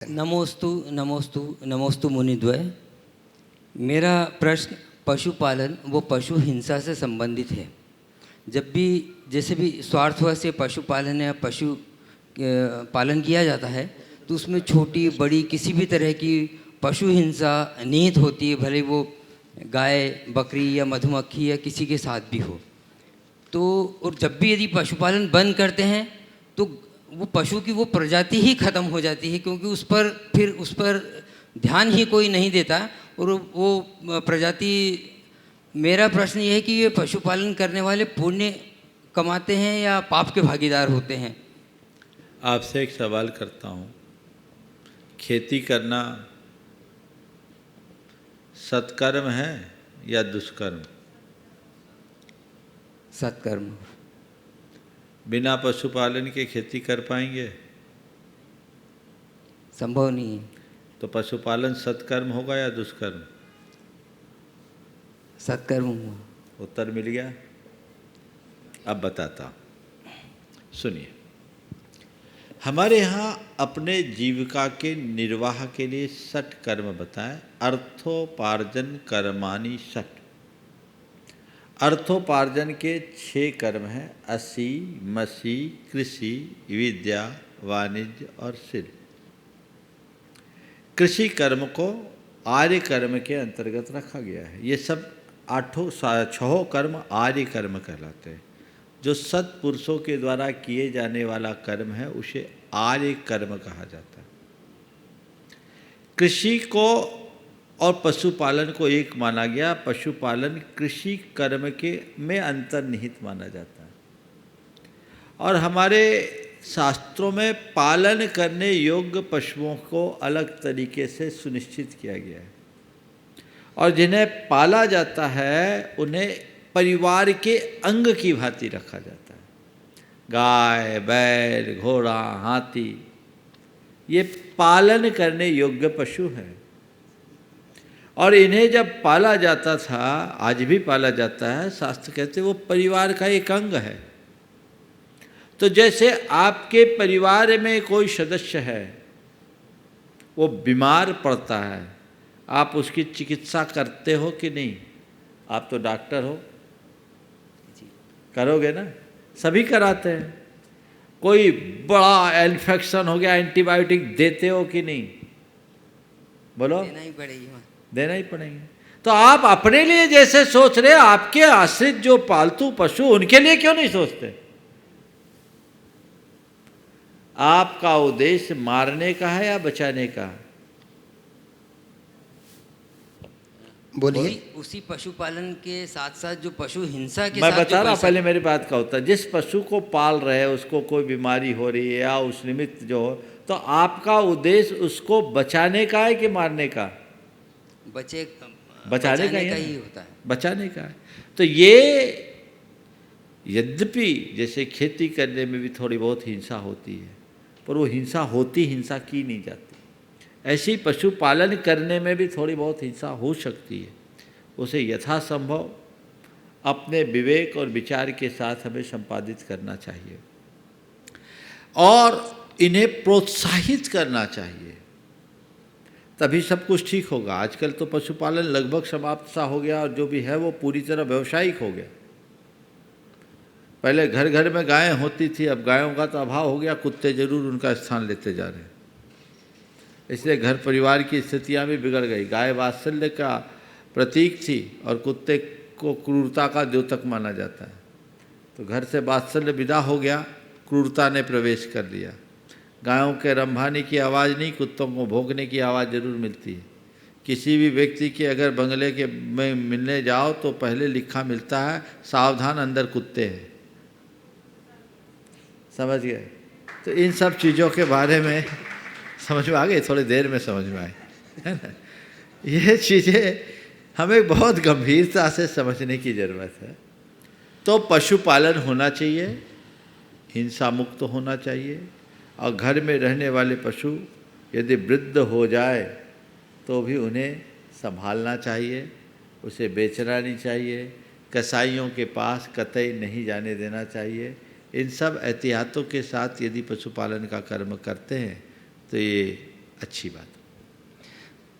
नमोस्तु नमोस्तु नमोस्तु मुनिद्वय। मेरा प्रश्न पशुपालन व पशु हिंसा से संबंधित है। जब भी जैसे भी स्वार्थवश से पशुपालन या पशु पालन किया जाता है तो उसमें छोटी बड़ी किसी भी तरह की पशु हिंसा निहित होती है, भले वो गाय बकरी या मधुमक्खी या किसी के साथ भी हो। तो और जब भी यदि पशुपालन बंद करते हैं तो वो पशु की वो प्रजाति ही ख़त्म हो जाती है, क्योंकि उस पर ध्यान ही कोई नहीं देता और वो प्रजाति। मेरा प्रश्न ये है कि ये पशुपालन करने वाले पुण्य कमाते हैं या पाप के भागीदार होते हैं? आपसे एक सवाल करता हूँ, खेती करना सत्कर्म है या दुष्कर्म? सत्कर्म। बिना पशुपालन के खेती कर पाएंगे? संभव नहीं है। तो पशुपालन सत्कर्म होगा या दुष्कर्म? सत्कर्म हुआ। उत्तर मिल गया। अब बताता हूँ, सुनिए। हमारे यहाँ अपने जीविका के निर्वाह के लिए 60 कर्म बताएं। अर्थोपार्जन कर्माणि 60। अर्थोपार्जन के 6 कर्म हैं: असी, मसी, कृषि, विद्या, वाणिज्य और शिल्प। कृषि कर्म को आर्य कर्म के अंतर्गत रखा गया है। ये सब 6 कर्म आर्य कर्म कहलाते हैं। जो सत्पुरुषों के द्वारा किए जाने वाला कर्म है उसे आर्य कर्म कहा जाता है। कृषि को और पशुपालन को एक माना गया। पशुपालन कृषि कर्म के में अंतर्निहित माना जाता है। और हमारे शास्त्रों में पालन करने योग्य पशुओं को अलग तरीके से सुनिश्चित किया गया है। और जिन्हें पाला जाता है उन्हें परिवार के अंग की भांति रखा जाता है। गाय, बैल, घोड़ा, हाथी, ये पालन करने योग्य पशु हैं। और इन्हें जब पाला जाता था, आज भी पाला जाता है, शास्त्र कहते वो परिवार का एक अंग है। तो जैसे आपके परिवार में कोई सदस्य है, वो बीमार पड़ता है, आप उसकी चिकित्सा करते हो कि नहीं? आप तो डॉक्टर हो, करोगे ना? सभी कराते हैं। कोई बड़ा इन्फेक्शन हो गया, एंटीबायोटिक देते हो कि नहीं? बोलो। देना ही पड़ेगी। देना ही पड़ेंगे। तो आप अपने लिए जैसे सोच रहे, आपके आश्रित जो पालतू पशु, उनके लिए क्यों नहीं सोचते? आपका उद्देश्य मारने का है या बचाने का? बोलिए। उसी पशुपालन के साथ साथ जो पशु हिंसा के मैं साथ बता रहा हूं, पहले मेरी बात का उत्तर। जिस पशु को पाल रहे हैं उसको कोई बीमारी हो रही है या उस निमित्त जो हो, तो आपका उद्देश्य उसको बचाने का है कि मारने का? बचाने का ही होता है। बचाने का है। तो ये यद्यपि जैसे खेती करने में भी थोड़ी बहुत हिंसा होती है, पर वो हिंसा की नहीं जाती। ऐसी पशुपालन करने में भी थोड़ी बहुत हिंसा हो सकती है। उसे यथासंभव अपने विवेक और विचार के साथ हमें संपादित करना चाहिए और इन्हें प्रोत्साहित करना चाहिए, तभी सब कुछ ठीक होगा। आजकल तो पशुपालन लगभग समाप्त सा हो गया और जो भी है वो पूरी तरह व्यावसायिक हो गया। पहले घर घर में गायें होती थी, अब गायों का तो अभाव हो गया। कुत्ते जरूर उनका स्थान लेते जा रहे हैं। इसलिए घर परिवार की स्थितियां भी बिगड़ गई। गाय वात्सल्य का प्रतीक थी और कुत्ते को क्रूरता का द्योतक माना जाता है। तो घर से वात्सल्य विदा हो गया, क्रूरता ने प्रवेश कर लिया। गायों के रंभाने की आवाज़ नहीं, कुत्तों को भौंकने की आवाज़ जरूर मिलती है। किसी भी व्यक्ति के अगर बंगले के में मिलने जाओ तो पहले लिखा मिलता है, सावधान अंदर कुत्ते हैं। समझ गए? तो इन सब चीज़ों के बारे में समझ में आ गई, थोड़ी देर में समझ में आई, है ना? ये चीज़ें हमें बहुत गंभीरता से समझने की ज़रूरत है। तो पशुपालन होना चाहिए, हिंसा मुक्त होना चाहिए। और घर में रहने वाले पशु यदि वृद्ध हो जाए तो भी उन्हें संभालना चाहिए, उसे बेचना नहीं चाहिए, कसाईयों के पास कतई नहीं जाने देना चाहिए। इन सब एहतियातों के साथ यदि पशुपालन का कर्म करते हैं तो ये अच्छी बात।